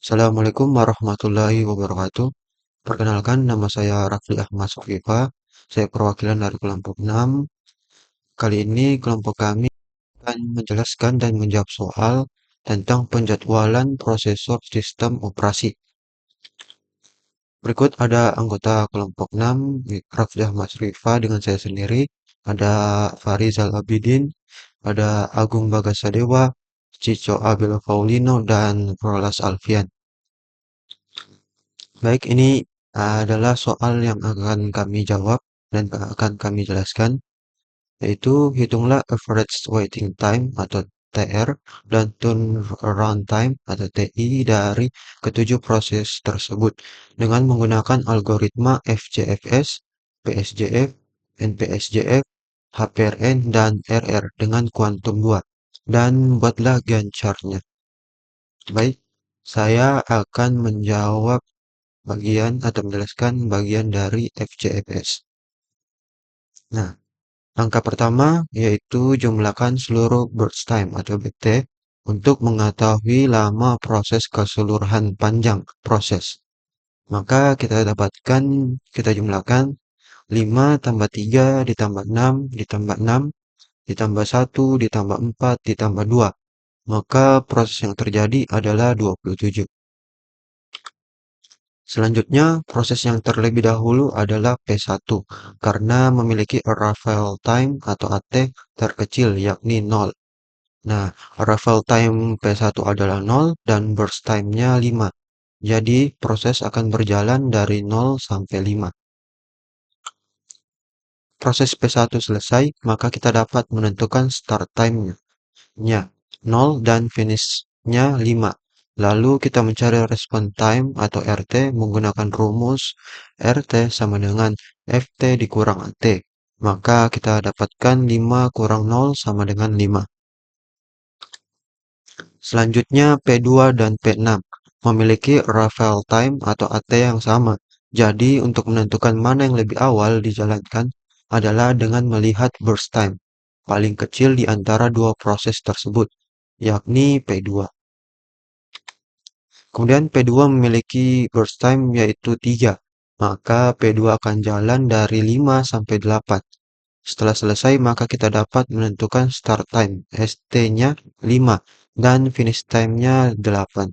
Assalamualaikum warahmatullahi wabarakatuh. Perkenalkan, nama saya Rafli Ahmad Sofifa. Saya perwakilan dari kelompok 6. Kali ini kelompok kami akan menjelaskan dan menjawab soal tentang penjadwalan prosesor sistem operasi. Berikut ada anggota kelompok 6, Rafli Ahmad Sofifa dengan saya sendiri. Ada Farizal Abidin, ada Agung Bagasadewa, Cico Abel Paulino, dan Rolas Alfian. Baik, ini adalah soal yang akan kami jawab dan akan kami jelaskan, yaitu hitunglah average waiting time atau TR dan turnaround time atau TI dari ketujuh proses tersebut dengan menggunakan algoritma FCFS, PSJF, NPSJF, HPRN, dan RR dengan kuantum 2. Dan buatlah Gantt chart-nya. Baik, saya akan menjawab bagian atau menjelaskan bagian dari FCFS. Nah, angka pertama yaitu jumlahkan seluruh burst time atau BT untuk mengetahui lama proses keseluruhan panjang proses. Maka kita jumlahkan 5 tambah 3 ditambah 6 ditambah 6 ditambah 1 ditambah 4 ditambah 2. Maka proses yang terjadi adalah 27. Selanjutnya, proses yang terlebih dahulu adalah P1 karena memiliki arrival time atau AT terkecil yakni 0. Nah, arrival time P1 adalah 0 dan burst time-nya 5. Jadi, proses akan berjalan dari 0 sampai 5. Proses P1 selesai, maka kita dapat menentukan start time-nya 0 dan finish-nya 5. Lalu kita mencari respon time atau RT menggunakan rumus RT sama dengan FT dikurang AT. Maka kita dapatkan 5 kurang 0 sama dengan 5. Selanjutnya P2 dan P6 memiliki arrival time atau AT yang sama. Jadi untuk menentukan mana yang lebih awal dijalankan adalah dengan melihat burst time paling kecil di antara dua proses tersebut, yakni P2. Kemudian P2 memiliki burst time yaitu 3, maka P2 akan jalan dari 5 sampai 8. Setelah selesai, maka kita dapat menentukan start time, ST-nya 5, dan finish time-nya 8.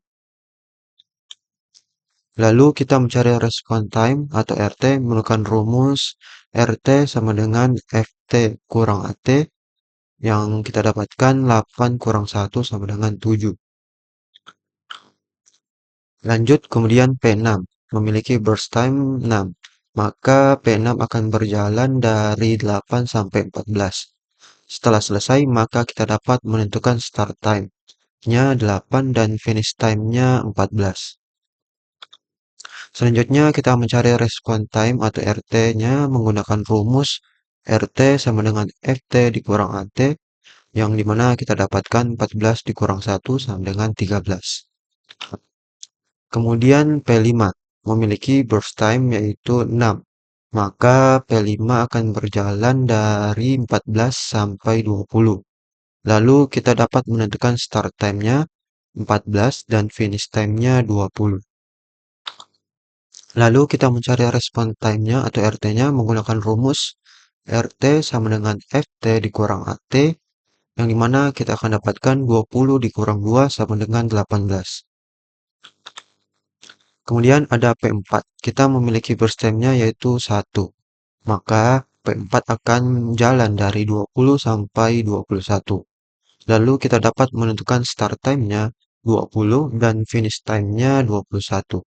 Lalu kita mencari respon time atau RT menggunakan rumus RT sama dengan FT kurang AT, yang kita dapatkan 8 kurang 1 sama dengan 7. Lanjut kemudian P6 memiliki burst time 6, maka P6 akan berjalan dari 8 sampai 14. Setelah selesai, maka kita dapat menentukan start time-nya 8 dan finish time-nya 14. Selanjutnya kita mencari respon time atau RT-nya menggunakan rumus RT sama dengan FT dikurang AT, yang dimana kita dapatkan 14 dikurang 1 sama dengan 13. Kemudian P5 memiliki burst time yaitu 6. Maka P5 akan berjalan dari 14 sampai 20. Lalu kita dapat menentukan start time-nya 14 dan finish time-nya 20. Lalu kita mencari respon time-nya atau RT-nya menggunakan rumus RT sama dengan FT dikurang AT, yang dimana kita akan dapatkan 20 dikurang 2 sama dengan 18. Kemudian ada P4. Kita memiliki burst time-nya yaitu 1. Maka P4 akan jalan dari 20 sampai 21. Lalu kita dapat menentukan start time-nya 20 dan finish time-nya 21.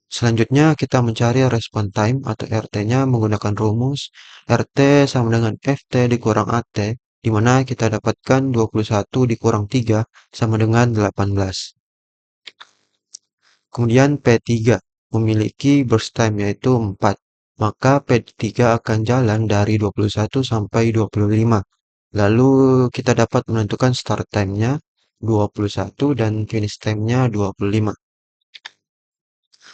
Selanjutnya kita mencari respon time atau RT-nya menggunakan rumus RT sama dengan FT dikurang AT, di mana kita dapatkan 21 dikurang 3 sama dengan 18. Kemudian P3 memiliki burst time yaitu 4. Maka P3 akan jalan dari 21 sampai 25. Lalu kita dapat menentukan start time-nya 21 dan finish time-nya 25.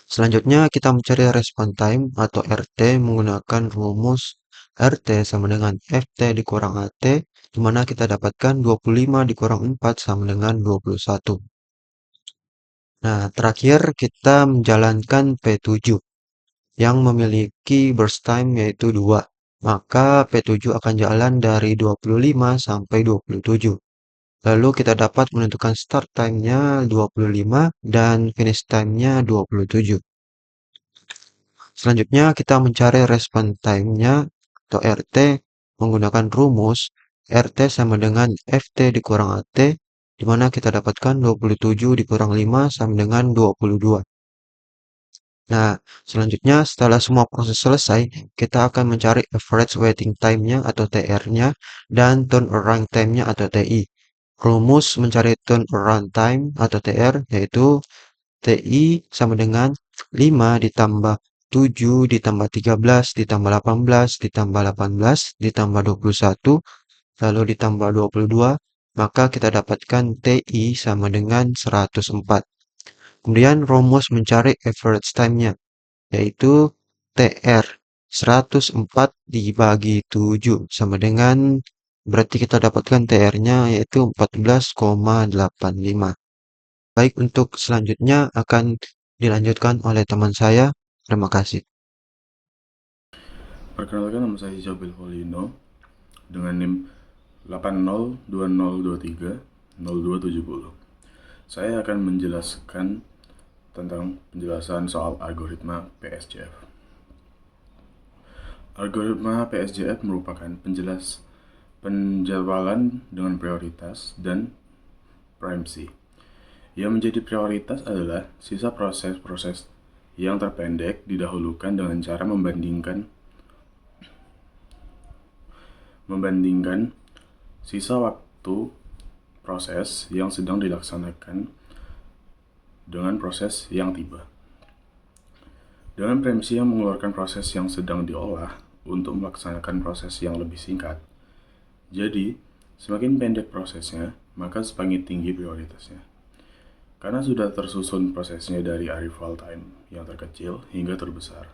Selanjutnya kita mencari respon time atau RT menggunakan rumus RT sama dengan FT dikurang AT, di mana kita dapatkan 25 dikurang 4 sama dengan 21. Nah, terakhir kita menjalankan P7 yang memiliki burst time yaitu 2. Maka P7 akan jalan dari 25 sampai 27. Lalu kita dapat menentukan start time-nya 25 dan finish time-nya 27. Selanjutnya kita mencari response time-nya atau RT menggunakan rumus RT sama dengan FT dikurang AT, di mana kita dapatkan 27 dikurang 5 sama dengan 22. Nah, selanjutnya setelah semua proses selesai, kita akan mencari average waiting time-nya atau TR-nya dan turnaround time-nya atau TI. Rumus mencari turnaround time atau TR yaitu TI sama dengan 5 ditambah 7 ditambah 13 ditambah 18 ditambah 18 ditambah 21 lalu ditambah 22, maka kita dapatkan TI sama dengan 104. Kemudian rumus mencari average time-nya yaitu TR 104 dibagi 7 sama dengan berarti kita dapatkan TR-nya yaitu 14,85. Baik, untuk selanjutnya akan dilanjutkan oleh teman saya. Terima kasih. Perkenalkan, nama saya Isobel Polino dengan NIM 8020230270. Saya akan menjelaskan tentang penjelasan soal algoritma PSJF. Algoritma PSJF merupakan penjadwalan dengan prioritas dan preemsi. Yang menjadi prioritas adalah sisa proses-proses yang terpendek didahulukan dengan cara membandingkan sisa waktu proses yang sedang dilaksanakan dengan proses yang tiba. Dengan preemsi yang mengeluarkan proses yang sedang diolah untuk melaksanakan proses yang lebih singkat. Jadi, semakin pendek prosesnya, maka semakin tinggi prioritasnya. Karena sudah tersusun prosesnya dari arrival time yang terkecil hingga terbesar.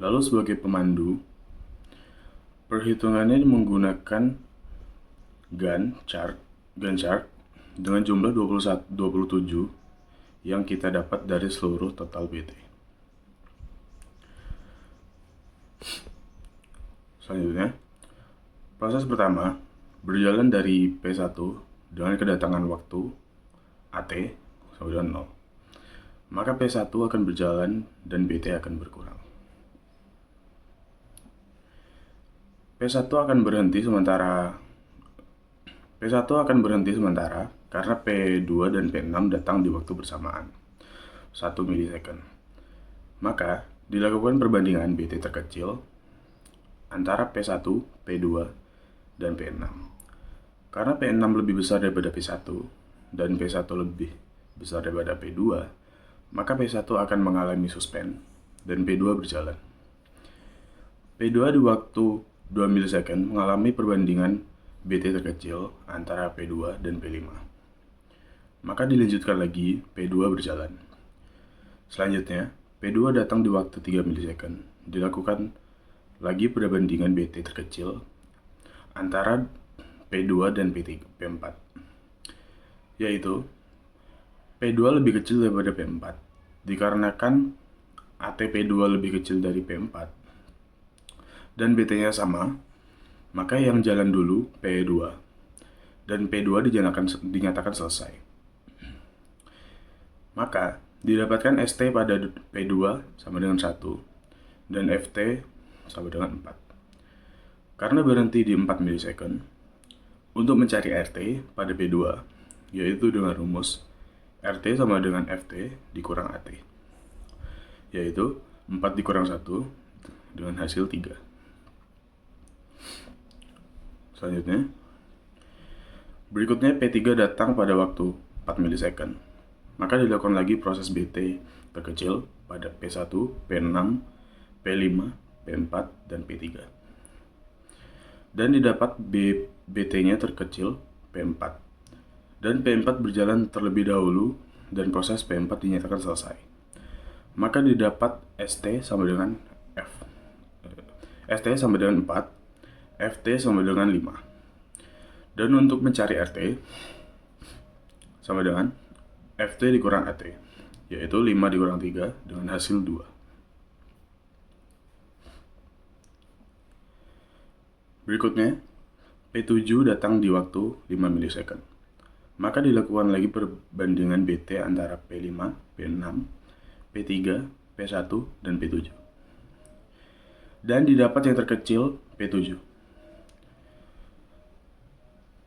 Lalu sebagai pemandu, perhitungannya menggunakan Gantt chart dengan jumlah 27 yang kita dapat dari seluruh total BT. Selanjutnya, proses pertama berjalan dari P1 dengan kedatangan waktu AT sama dengan 0. Maka P1 akan berjalan dan BT akan berkurang. P1 akan berhenti sementara karena P2 dan P6 datang di waktu bersamaan, 1 milisecond. Maka, dilakukan perbandingan BT terkecil antara P1, P2, dan P6. Karena P6 lebih besar daripada P1 dan P1 lebih besar daripada P2, maka P1 akan mengalami suspend dan P2 berjalan. P2 di waktu 2 milisecond mengalami perbandingan BT terkecil antara P2 dan P5. Maka dilanjutkan lagi, P2 berjalan. Selanjutnya, P2 datang di waktu 3 milisecond. Dilakukan lagi perbandingan BT terkecil antara P2 dan P4, yaitu P2 lebih kecil daripada P4. Dikarenakan ATP2 lebih kecil dari P4 dan BT-nya sama, maka yang jalan dulu P2 dan P2 dinyatakan selesai. Maka didapatkan ST pada P2 sama dengan 1 dan FT sama dengan 4. Karena berhenti di 4 milisecond, untuk mencari RT pada P2, yaitu dengan rumus RT sama dengan FT dikurang AT, yaitu 4 dikurang 1 dengan hasil 3. Selanjutnya, berikutnya P3 datang pada waktu 4 milisecond. Maka dilakukan lagi proses BT terkecil pada P1, P6, P5, P4, dan P3. Dan didapat BT-nya terkecil P4. Dan P4 berjalan terlebih dahulu dan proses P4 dinyatakan selesai. Maka didapat ST sama dengan ST sama dengan 4, FT sama dengan 5. Dan untuk mencari RT sama dengan FT dikurang AT, yaitu 5 dikurang 3 dengan hasil 2. Berikutnya, P7 datang di waktu 5 milisecond. Maka dilakukan lagi perbandingan BT antara P5, P6, P3, P1, dan P7. Dan didapat yang terkecil P7.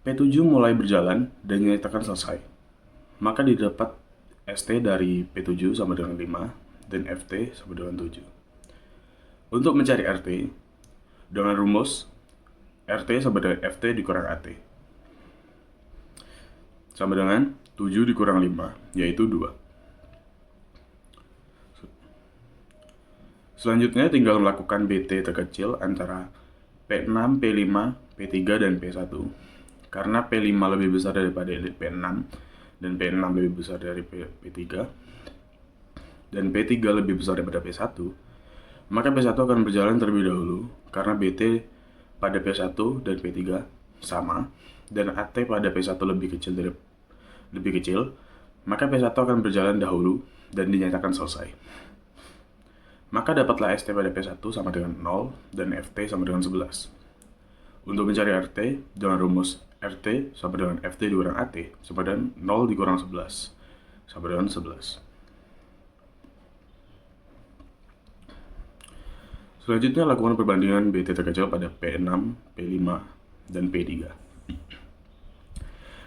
P7 mulai berjalan dan dinyatakan selesai. Maka didapat ST dari P7 sama dengan 5 dan FT sama dengan 7. Untuk mencari RT, dengan rumus RT sama dengan FT dikurang AT. Sama dengan 7 dikurang 5, yaitu 2. Selanjutnya tinggal melakukan BT terkecil antara P6, P5, P3, dan P1. Karena P5 lebih besar daripada P6 dan P6 lebih besar dari P3 dan P3 lebih besar daripada P1, maka P1 akan berjalan terlebih dahulu karena BT pada P1 dan P3 sama dan AT pada P1 lebih kecil, maka P1 akan berjalan dahulu dan dinyatakan selesai. Maka dapatlah ST pada P1 sama dengan 0 dan FT sama dengan 11. Untuk mencari RT, dengan rumus RT sama dengan FT dikurang AT sama dengan 0 dikurang 11 sama dengan 11. Selanjutnya lakukan perbandingan BT terkecil pada P6, P5, dan P3.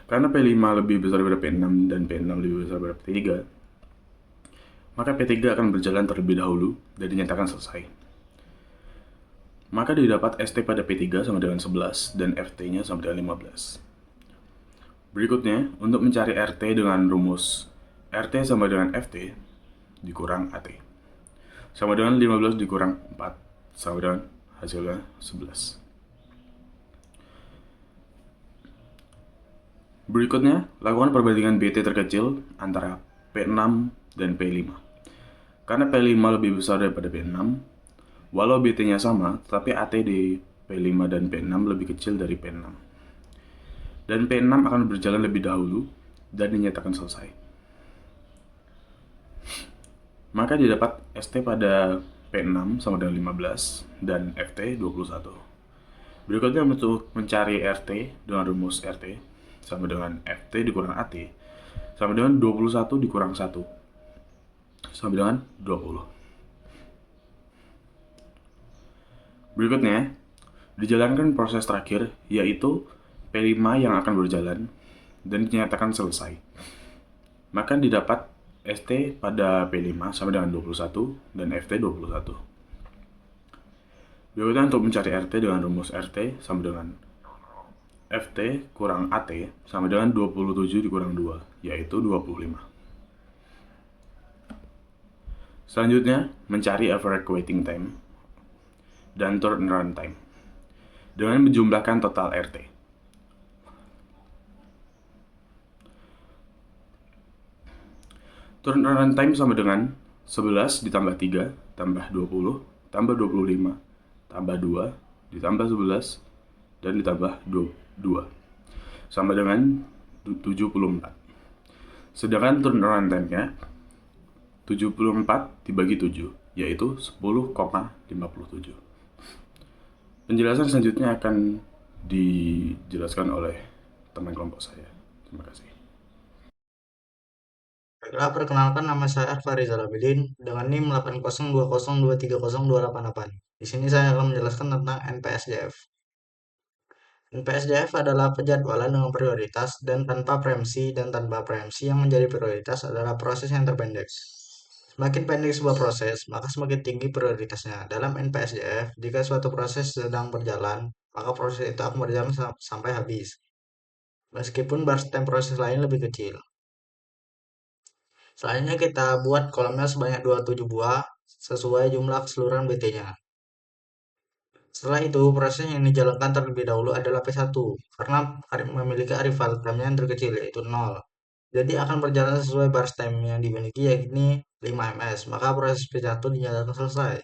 Karena P5 lebih besar daripada P6 dan P6 lebih besar daripada P3, maka P3 akan berjalan terlebih dahulu dan dinyatakan selesai. Maka didapat ST pada P3 sama dengan 11 dan FT-nya sama dengan 15. Berikutnya, untuk mencari RT dengan rumus RT sama dengan FT dikurang AT. Sama dengan 15 dikurang 4 sama dengan hasilnya 11. Berikutnya, lakukan perbandingan BT terkecil antara P6 dan P5. Karena P5 lebih besar daripada P6, walau BT-nya sama, tetapi AT di P5 dan P6 lebih kecil dari P6. Dan P6 akan berjalan lebih dahulu dan dinyatakan selesai. Maka didapat ST pada P6 sama dengan 15 dan FT 21. Berikutnya untuk mencari RT dengan rumus RT sama dengan FT dikurang AT sama dengan 21 dikurang 1 sama dengan 20. Berikutnya, dijalankan proses terakhir yaitu P5 yang akan berjalan dan dinyatakan selesai. Maka didapat ST pada P5 sama dengan 21 dan FT 21. Berikutnya untuk mencari RT dengan rumus RT sama dengan FT kurang AT sama dengan 27 dikurang 2, yaitu 25. Selanjutnya, mencari average waiting time dan turnaround time dengan menjumlahkan total RT. Turnaround time sama dengan 11 ditambah 3 tambah 20 tambah 25 tambah 2 ditambah 11 dan ditambah 2 sama dengan 74. Sedangkan turnaround time-nya 74 dibagi 7 yaitu 10,57. Penjelasan selanjutnya akan dijelaskan oleh teman kelompok saya. Terima kasih. Baiklah, perkenalkan nama saya Arfa Rizal Abidin dengan NIM 80202302888. Di sini saya akan menjelaskan tentang NPSJF. NPSJF adalah penjadwalan dengan prioritas dan tanpa preemsi dan tanpa preemsi yang menjadi prioritas adalah proses yang terpendek. Semakin pendek sebuah proses, maka semakin tinggi prioritasnya. Dalam NPSJF, jika suatu proses sedang berjalan, maka proses itu akan berjalan sampai habis. Meskipun bar time proses lain lebih kecil. Selanjutnya kita buat kolomnya sebanyak 27 buah sesuai jumlah keseluruhan BT-nya. Setelah itu, proses yang dijalankan terlebih dahulu adalah P1 karena memiliki arrival time yang terkecil yaitu 0. Jadi akan berjalan sesuai bar time yang dimiliki yakni 5 ms, maka proses P1 dinyatakan selesai.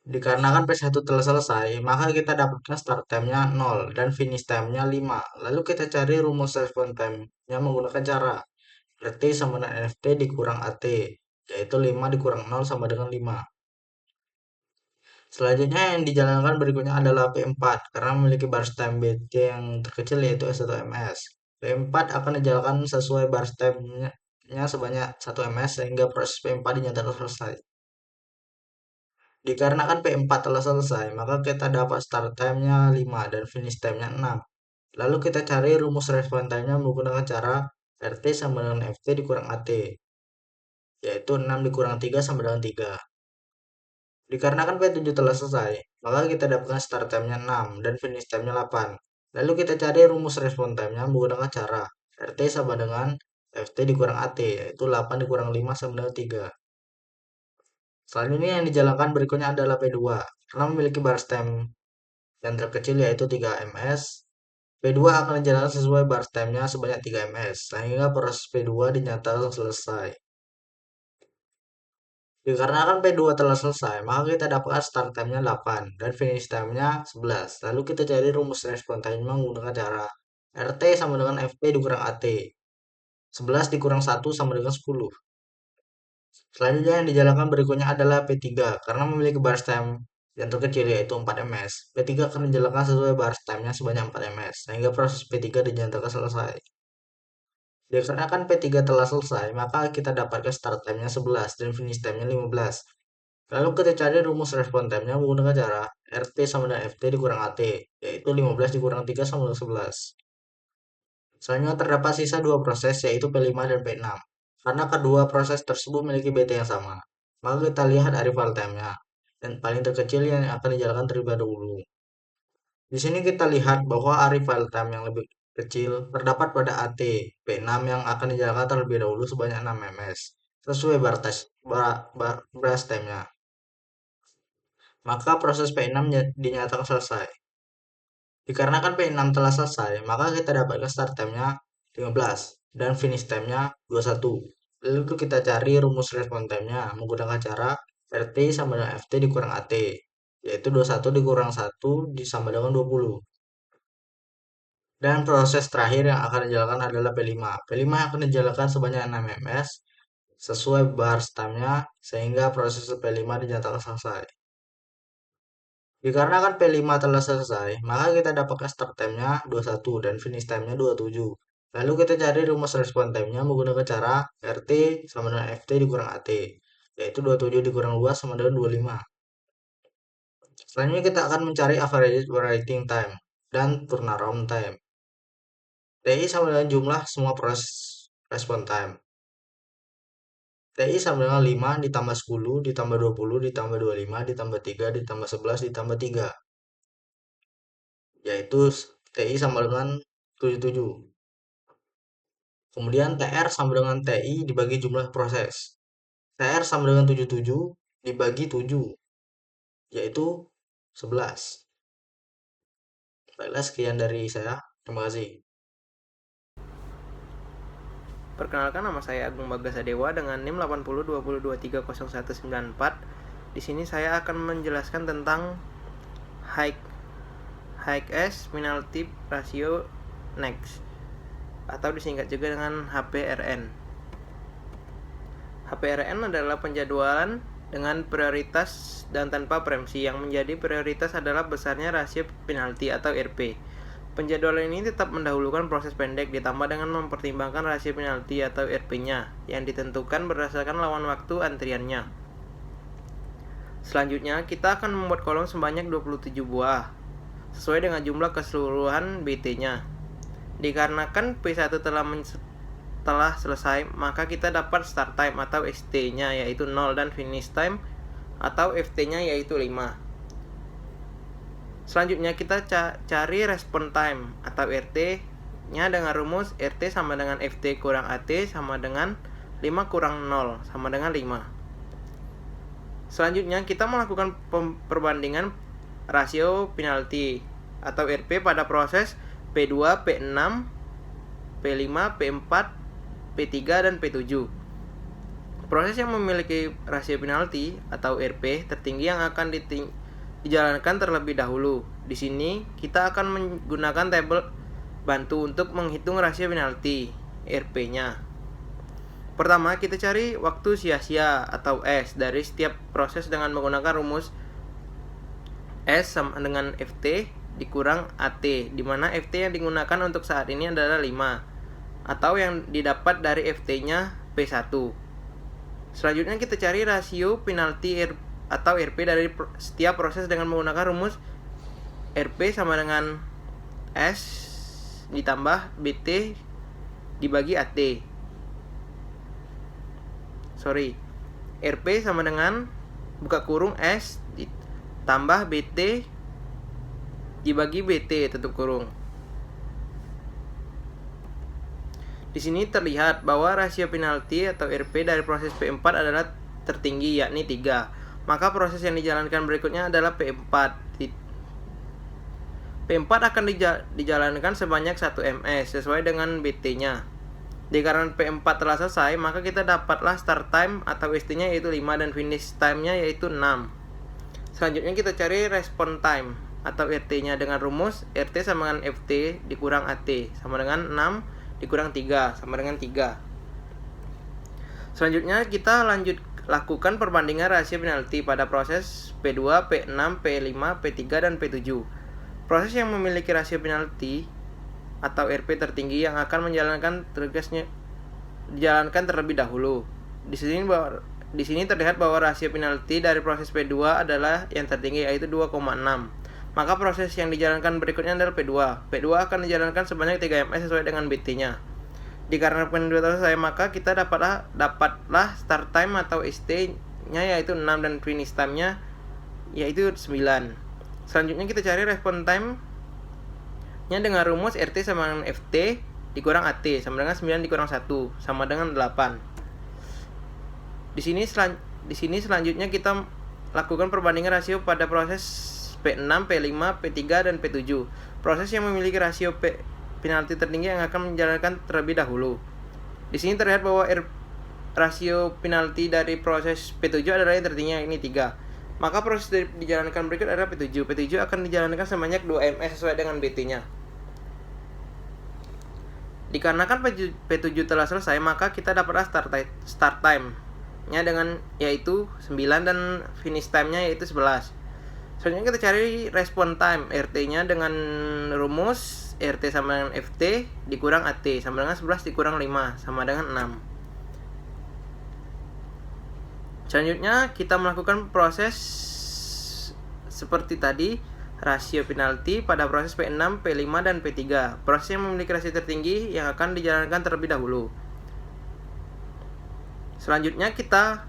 Dikarenakan P1 telah selesai, maka kita dapatkan start time-nya 0 dan finish time-nya 5. Lalu kita cari rumus response time-nya menggunakan cara RT sama dengan FT dikurang AT, yaitu 5 dikurang 0 sama dengan 5. Selanjutnya yang dijalankan berikutnya adalah P4 karena memiliki burst time BT yang terkecil yaitu S1ms. P4 akan dijalankan sesuai burst time-nya sebanyak 1 ms sehingga proses P4 dinyatakan selesai. Dikarenakan P4 telah selesai, maka kita dapat start time-nya 5 dan finish time-nya 6. Lalu kita cari rumus response time-nya menggunakan cara RT sama dengan FT dikurang AT, yaitu 6 dikurang 3 sama dengan 3. Dikarenakan P7 telah selesai, maka kita dapatkan start time-nya 6 dan finish time-nya 8. Lalu kita cari rumus response time-nya menggunakan cara RT sama dengan FT dikurang AT, yaitu 8 dikurang 5 sama dengan 3. Selanjutnya yang dijalankan berikutnya adalah P2. Karena memiliki burst time yang terkecil yaitu 3 ms, P2 akan dijalankan sesuai burst time-nya sebanyak 3 ms, sehingga proses P2 dinyatakan selesai. Dikarenakan P2 telah selesai, maka kita dapatkan start time-nya 8 dan finish time-nya 11. Lalu kita cari rumus respon time menggunakan cara RT sama dengan FT dikurang AT. 11 dikurang 1 sama dengan 10. Selanjutnya yang dijalankan berikutnya adalah P3 karena memiliki burst time yang terkecil yaitu 4 ms. P3 akan dijalankan sesuai burst time-nya sebanyak 4 ms, sehingga proses P3 dinyatakan selesai. Dikarenakan P3 telah selesai, maka kita dapatkan start time-nya 11 dan finish time-nya 15. Lalu kita cari rumus respon time-nya menggunakan cara RT sama dengan FT dikurang AT, yaitu 15 dikurang 3 sama dengan 11. Selanjutnya terdapat sisa dua proses yaitu P5 dan P6. Karena kedua proses tersebut memiliki BT yang sama, maka kita lihat arrival time-nya. Dan paling terkecil yang akan dijalankan terlebih dahulu. Di sini kita lihat bahwa arrival time yang lebih kecil terdapat pada AT P6 yang akan dijalankan terlebih dahulu sebanyak 6 ms sesuai burst time-nya. Maka proses P6 dinyatakan selesai. Dikarenakan P6 telah selesai, maka kita dapatkan start time-nya 15 dan finish time-nya 21. Lalu kita cari rumus response time-nya menggunakan cara RT sama dengan FT dikurang AT, yaitu 21 dikurang 1 sama dengan 20. Dan proses terakhir yang akan dijalankan adalah P5. P5 akan dijalankan sebanyak 6 ms sesuai burst time-nya sehingga proses P5 dinyatakan selesai. Dikarenakan P5 telah selesai, maka kita dapatkan start time-nya 21 dan finish time-nya 27. Lalu kita cari rumus respon time-nya menggunakan cara RT sama dengan FT dikurang AT, yaitu 27 dikurang 2 sama dengan 25. Selanjutnya kita akan mencari average waiting time dan turnaround time. TI sama dengan jumlah semua proses respon time. TI sama dengan 5 ditambah 10 ditambah 20 ditambah 25 ditambah 3 ditambah 11 ditambah 3. Yaitu TI sama dengan 77. Kemudian TR sama dengan TI dibagi jumlah proses. TR sama dengan 77 dibagi 7, yaitu 11. Baiklah, sekian dari saya. Terima kasih. Perkenalkan, nama saya Agung Bagasadewa dengan NIM 8020230194. Di sini saya akan menjelaskan tentang high S penalty ratio next atau disingkat juga dengan HPRN. HPRN adalah penjadwalan dengan prioritas dan tanpa premsi. Yang menjadi prioritas adalah besarnya rasio penalti atau RP. Penjadwalan ini tetap mendahulukan proses pendek ditambah dengan mempertimbangkan rasio penalti atau RP-nya yang ditentukan berdasarkan lawan waktu antriannya. Selanjutnya, kita akan membuat kolom sebanyak 27 buah sesuai dengan jumlah keseluruhan BT-nya. Dikarenakan P1 telah selesai, maka kita dapat start time atau ST-nya yaitu 0 dan finish time atau FT-nya yaitu 5. Selanjutnya kita cari respon time atau RT-nya dengan rumus RT sama dengan FT kurang AT sama dengan 5 kurang 0 sama dengan 5. Selanjutnya kita melakukan perbandingan rasio penalti atau RP pada proses P2, P6, P5, P4, P3, dan P7. Proses yang memiliki rasio penalti atau RP tertinggi yang akan dijalankan terlebih dahulu. Di sini kita akan menggunakan tabel bantu untuk menghitung rasio penalti RP-nya. Pertama, kita cari waktu sia-sia atau S dari setiap proses dengan menggunakan rumus S sama dengan FT dikurang AT, di mana FT yang digunakan untuk saat ini adalah 5 atau yang didapat dari FT-nya P1. Selanjutnya kita cari rasio penalti atau RP dari setiap proses dengan menggunakan rumus RP sama dengan S ditambah BT dibagi AT. RP sama dengan buka kurung S ditambah BT dibagi BT tutup kurung. Di sini terlihat bahwa rasio penalti atau RP dari proses P4 adalah tertinggi, yakni 3. Maka proses yang dijalankan berikutnya adalah P4. P4 akan dijalankan sebanyak 1 ms sesuai dengan BT-nya. Dikarenakan P4 telah selesai, maka kita dapatlah start time atau ST-nya yaitu 5 dan finish time-nya yaitu 6. Selanjutnya kita cari respon time atau RT-nya dengan rumus RT sama dengan FT dikurang AT sama dengan 6 dikurang 3 sama dengan 3. Selanjutnya kita lakukan perbandingan rasio penalti pada proses P2, P6, P5, P3, dan P7. Proses yang memiliki rasio penalti atau RP tertinggi yang akan menjalankan tugasnya dijalankan terlebih dahulu. Di sini terlihat bahwa rasio penalti dari proses P2 adalah yang tertinggi yaitu 2,6. Maka proses yang dijalankan berikutnya adalah P2. P2 akan dijalankan sebanyak 3 ms sesuai dengan BT-nya. Dikarenakan P2 selesai, maka kita dapatlah start time atau ST-nya yaitu 6 dan finish time-nya yaitu 9. Selanjutnya kita cari respon time-nya dengan rumus RT sama dengan FT dikurang AT sama dengan 9 dikurang 1 sama dengan 8. Di sini selanjutnya kita lakukan perbandingan rasio pada proses P6, P5, P3, dan P7. Proses yang memiliki rasio penalti tertinggi yang akan menjalankan terlebih dahulu. Di sini terlihat bahwa rasio penalti dari proses P7 adalah yang tertinggi, ini 3. Maka proses dijalankan berikut adalah P7. P7 akan dijalankan sebanyak 2 ms sesuai dengan BT-nya. Dikarenakan P7 telah selesai, maka kita dapatlah start time-nya dengan yaitu 9 dan finish time-nya yaitu 11. Selanjutnya kita cari respon time RT-nya dengan rumus RT sama dengan FT dikurang AT sama dengan 11 dikurang 5 sama dengan 6. Selanjutnya kita melakukan proses seperti tadi, rasio penalti pada proses P6, P5, dan P3. Proses yang memiliki rasio tertinggi yang akan dijalankan terlebih dahulu. Selanjutnya kita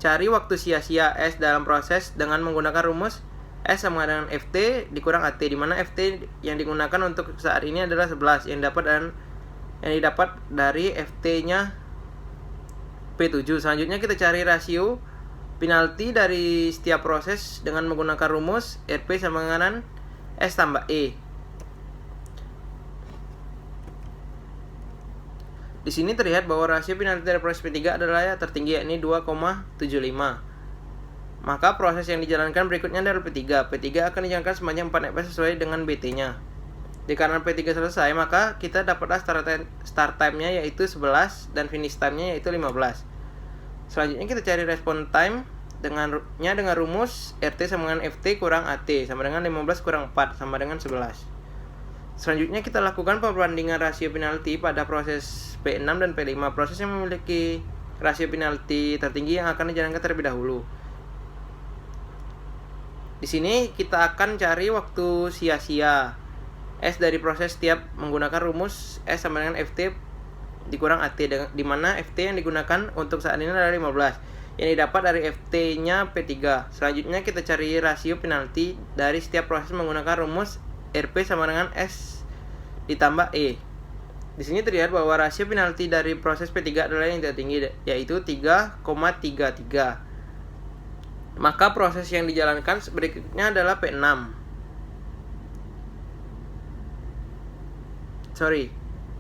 cari waktu sia-sia S dalam proses dengan menggunakan rumus S sama dengan FT dikurang AT, di mana FT yang digunakan untuk saat ini adalah 11 yang didapat dari FT-nya P7. Selanjutnya kita cari rasio penalti dari setiap proses dengan menggunakan rumus RP sama dengan S tambah E. Di sini terlihat bahwa rasio penalti dari proses P3 adalah yang tertinggi yakni 2,75. Maka proses yang dijalankan berikutnya adalah P3. P3 akan dijalankan sebanyak 4 ms sesuai dengan BT-nya. Dikarenakan P3 selesai, maka kita dapatlah start time-nya yaitu 11 dan finish time-nya yaitu 15. Selanjutnya kita cari respon time dengan rumus RT sama dengan FT kurang AT sama dengan 15 kurang 4 sama dengan 11. Selanjutnya kita lakukan perbandingan rasio penalti pada proses P6 dan P5. Proses yang memiliki rasio penalti tertinggi yang akan dijalankan terlebih dahulu. Di sini kita akan cari waktu sia-sia S dari proses setiap menggunakan rumus S sama dengan FT dikurang AT, di mana FT yang digunakan untuk saat ini adalah 15 yang didapat dari FT-nya P3. Selanjutnya kita cari rasio penalti dari setiap proses menggunakan rumus RP sama dengan S ditambah E. Di sini terlihat bahwa rasio penalti dari proses P3 adalah yang tertinggi yaitu 3,33. Maka proses yang dijalankan berikutnya adalah P6.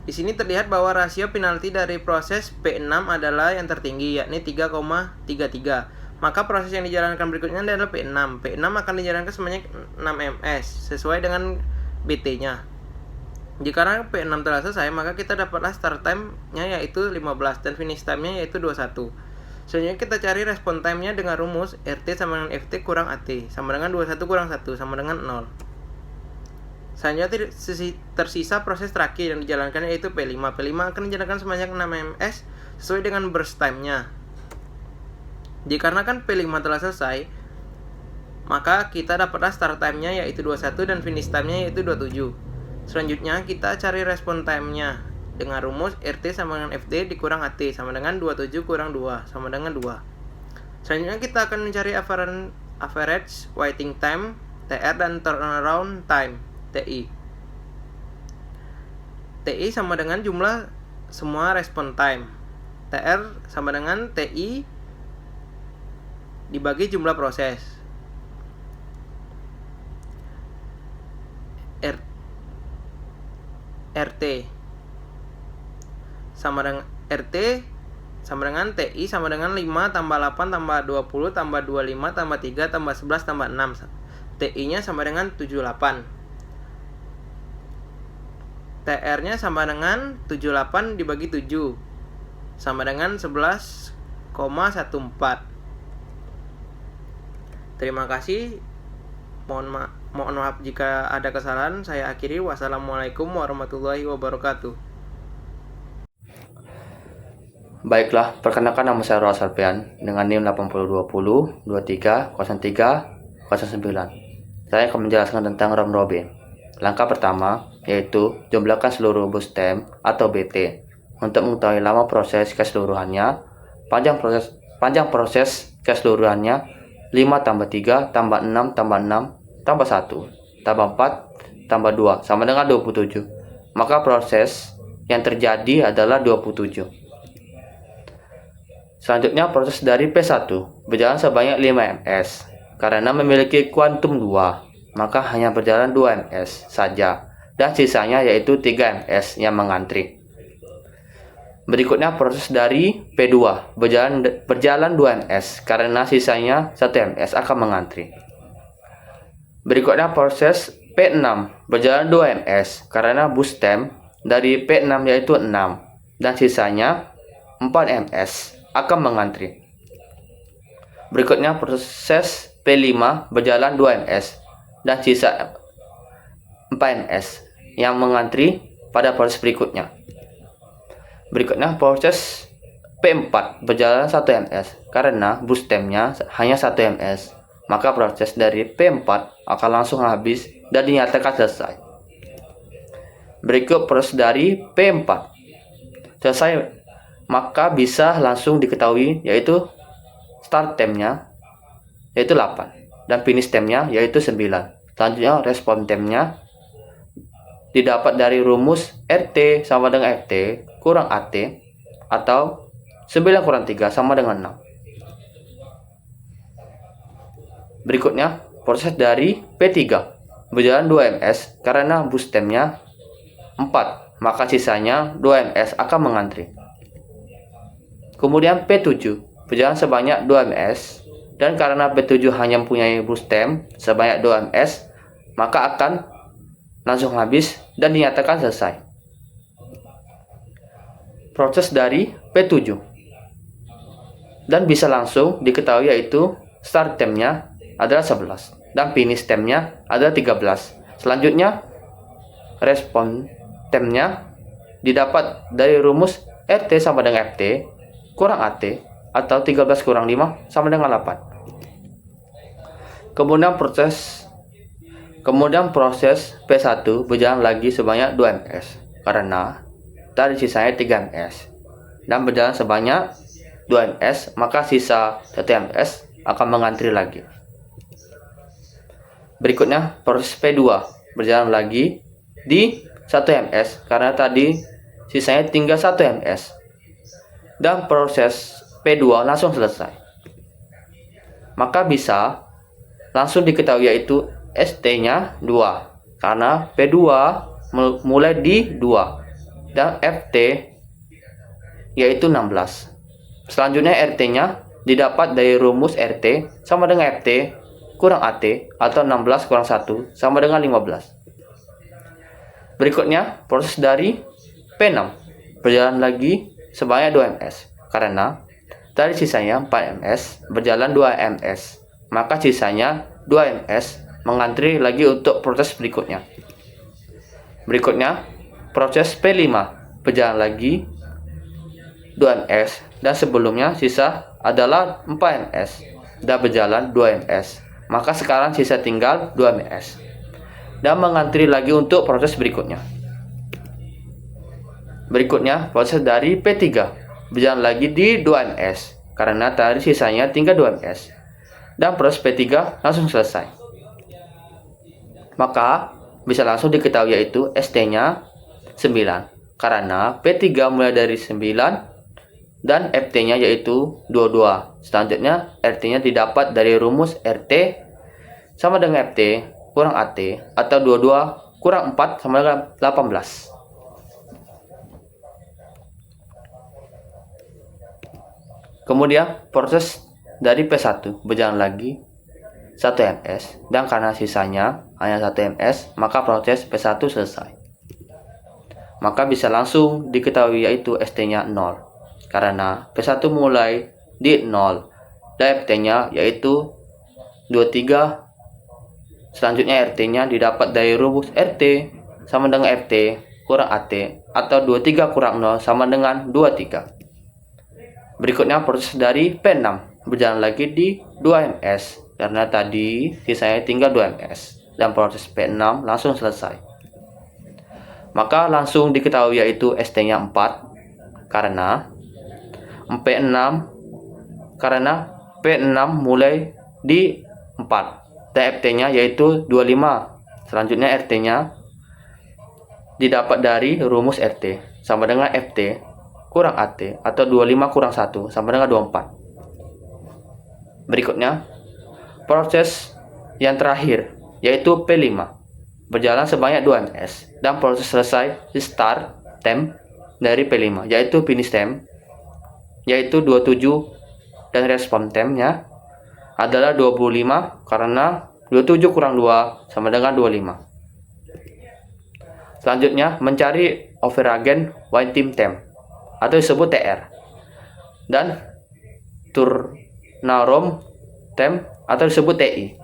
Di sini terlihat bahwa rasio penalti dari proses P6 adalah yang tertinggi yakni 3,33. Maka proses yang dijalankan berikutnya adalah P6. P6 akan dijalankan sebanyak 6 ms sesuai dengan BT-nya. Jika P6 telah selesai, maka kita dapatlah start time-nya yaitu 15 dan finish time-nya yaitu 21. Selanjutnya kita cari respon time-nya dengan rumus RT sama dengan FT kurang AT sama dengan 21 kurang 1 sama dengan 0. Selanjutnya tersisa proses terakhir yang dijalankan yaitu P5. P5 akan dijalankan sebanyak 6 ms sesuai dengan burst time-nya. Dikarenakan P5 telah selesai, maka kita dapatlah start time-nya yaitu 21 dan finish time-nya yaitu 27. Selanjutnya kita cari respon time-nya dengan rumus RT sama dengan FD dikurang AT sama dengan 27 kurang 2 sama dengan 2. Selanjutnya kita akan mencari average waiting time TR dan turnaround time TI. TI sama dengan jumlah semua respon time. TR sama dengan TI dibagi jumlah proses. RT sama dengan TI sama dengan 5 tambah 8 tambah 20 tambah 25 tambah 3 tambah 11 tambah 6. TI nya sama dengan 78. TR nya sama dengan 78 dibagi 7 sama dengan 11,14. Terima kasih. Mohon maaf jika ada kesalahan. Saya akhiri. Wassalamualaikum warahmatullahi wabarakatuh. Baiklah, perkenalkan nama saya Roas Alfian dengan NIM 8020 23 03 09. Saya akan menjelaskan tentang round robin. Langkah pertama yaitu jumlahkan seluruh bus time atau BT. Untuk mengetahui lama proses keseluruhannya, panjang proses keseluruhannya 5 tambah 3 tambah 6 tambah 6 tambah 1 tambah 4 tambah 2 sama dengan 27. Maka proses yang terjadi adalah 27. Selanjutnya proses dari P1 berjalan sebanyak 5 ms. Karena memiliki kuantum 2, maka hanya berjalan 2 ms saja dan sisanya yaitu 3 ms yang mengantri. Berikutnya proses dari P2 berjalan 2 ms karena sisanya 1 ms akan mengantri. Berikutnya proses P6 berjalan 2 ms karena boost time dari P6 yaitu 6 dan sisanya 4 ms akan mengantri. Berikutnya proses P5 berjalan 2 ms dan sisa 4 ms yang mengantri pada proses berikutnya. Berikutnya proses P4 berjalan 1 ms karena boost time-nya hanya 1 ms. Maka proses dari P4 akan langsung habis dan dinyatakan selesai. Berikut proses dari P4 selesai, maka bisa langsung diketahui yaitu start time-nya yaitu 8 dan finish time-nya yaitu 9. Selanjutnya respon time-nya didapat dari rumus RT sama dengan FT kurang AT atau 9 kurang 3 sama dengan 6. Berikutnya proses dari P3 berjalan 2 ms karena boost time-nya 4, maka sisanya 2 ms akan mengantri. Kemudian P7 berjalan sebanyak 2 ms dan karena P7 hanya mempunyai boost time sebanyak 2 ms, maka akan langsung habis dan dinyatakan selesai. Proses dari P7 dan bisa langsung diketahui yaitu start time-nya adalah 11 dan finish time-nya adalah 13. Selanjutnya respon time-nya didapat dari rumus RT sama dengan FT kurang AT atau 13 kurang 5 sama dengan 8. Kemudian proses P1 berjalan lagi sebanyak 2 ms karena tadi sisanya 3 ms dan berjalan sebanyak 2 ms, maka sisa 1 ms akan mengantri lagi. Berikutnya proses P2 berjalan lagi di 1 ms karena tadi sisanya tinggal 1 ms dan proses P2 langsung selesai. Maka bisa langsung diketahui yaitu ST-nya 2 karena P2 mulai di 2 dan FT yaitu 16. Selanjutnya RT-nya didapat dari rumus RT sama dengan FT kurang AT atau 16 kurang 1 sama dengan 15. Berikutnya, proses dari P6 berjalan lagi sebanyak 2 ms. Karena tadi sisanya 4 ms berjalan 2 ms, maka sisanya 2 ms mengantri lagi untuk proses berikutnya. Berikutnya, proses P5 berjalan lagi 2 ms dan sebelumnya sisa adalah 4 ms dan berjalan 2 ms. Maka sekarang sisa tinggal 2 ms dan mengantri lagi untuk proses berikutnya. Berikutnya, proses dari P3 berjalan lagi di 2 ms karena tadi sisanya tinggal 2 ms dan proses P3 langsung selesai. Maka bisa langsung diketahui yaitu ST-nya 9 karena P3 mulai dari 9 dan FT-nya yaitu 22. Selanjutnya RT-nya didapat dari rumus RT sama dengan FT kurang AT atau 22 kurang 4 sama dengan 18. Kemudian proses dari P1 berjalan lagi 1 ms dan karena sisanya hanya 1 ms maka proses P1 selesai. Maka bisa langsung diketahui yaitu ST-nya 0 karena P1 mulai di 0 dan FT-nya yaitu 23. Selanjutnya RT-nya didapat dari rumus RT sama dengan FT kurang AT atau 23 kurang 0 sama dengan 23. Berikutnya proses dari P6 berjalan lagi di 2 ms karena tadi sisanya tinggal 2 ms dan proses P6 langsung selesai. Maka langsung diketahui yaitu ST-nya 4 karena P6 mulai di 4 dan FT-nya yaitu 25. Selanjutnya RT-nya didapat dari rumus RT sama dengan FT kurang AT atau 25 kurang 1 sama dengan 24. Berikutnya proses yang terakhir yaitu P5 berjalan sebanyak 2 ms dan proses selesai di start time dari P5 yaitu finish time yaitu 27 dan respon time-nya adalah 25 karena 27 kurang 2 sama dengan 25. Selanjutnya mencari overagen waiting time atau disebut TR dan turnaround time atau disebut TI.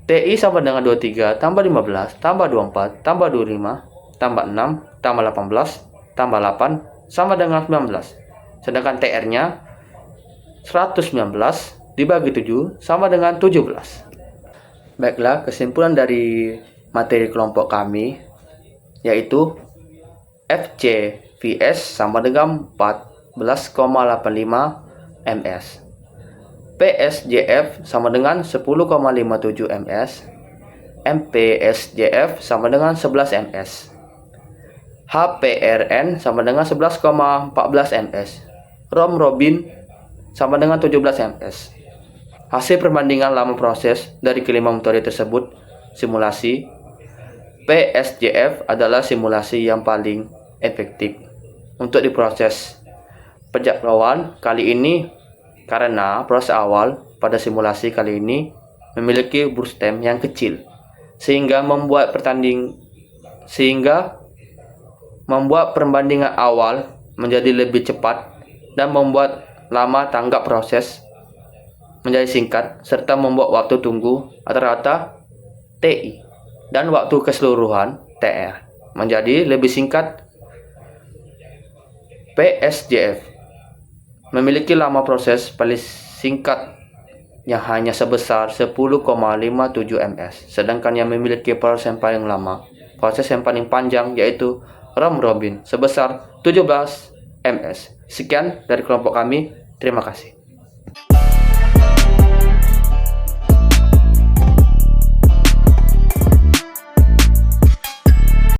TI sama dengan 23 tambah 15 tambah 24 tambah 25 tambah 6 tambah 18 tambah 8 sama dengan 19. Sedangkan TR-nya 119 dibagi 7 sama dengan 17. Baiklah, kesimpulan dari materi kelompok kami yaitu FC VS sama dengan 14,85 ms. PSJF sama dengan 10,57 ms. MPSJF sama dengan 11 ms. HPRN sama dengan 11,14 ms. Rom Robin sama dengan 17 ms. Hasil perbandingan lama proses dari kelima metode tersebut simulasi PSJF adalah simulasi yang paling efektif untuk diproses penjadwalan kali ini karena proses awal pada simulasi kali ini memiliki burst time yang kecil sehingga membuat perbandingan awal menjadi lebih cepat dan membuat lama tanggap proses menjadi singkat serta membuat waktu tunggu rata-rata TI dan waktu keseluruhan TR menjadi lebih singkat. PSJF memiliki lama proses paling singkat yang hanya sebesar 10,57 ms, sedangkan yang memiliki proses yang paling lama, proses yang paling panjang yaitu Rom Robin sebesar 17 ms. Sekian dari kelompok kami, terima kasih.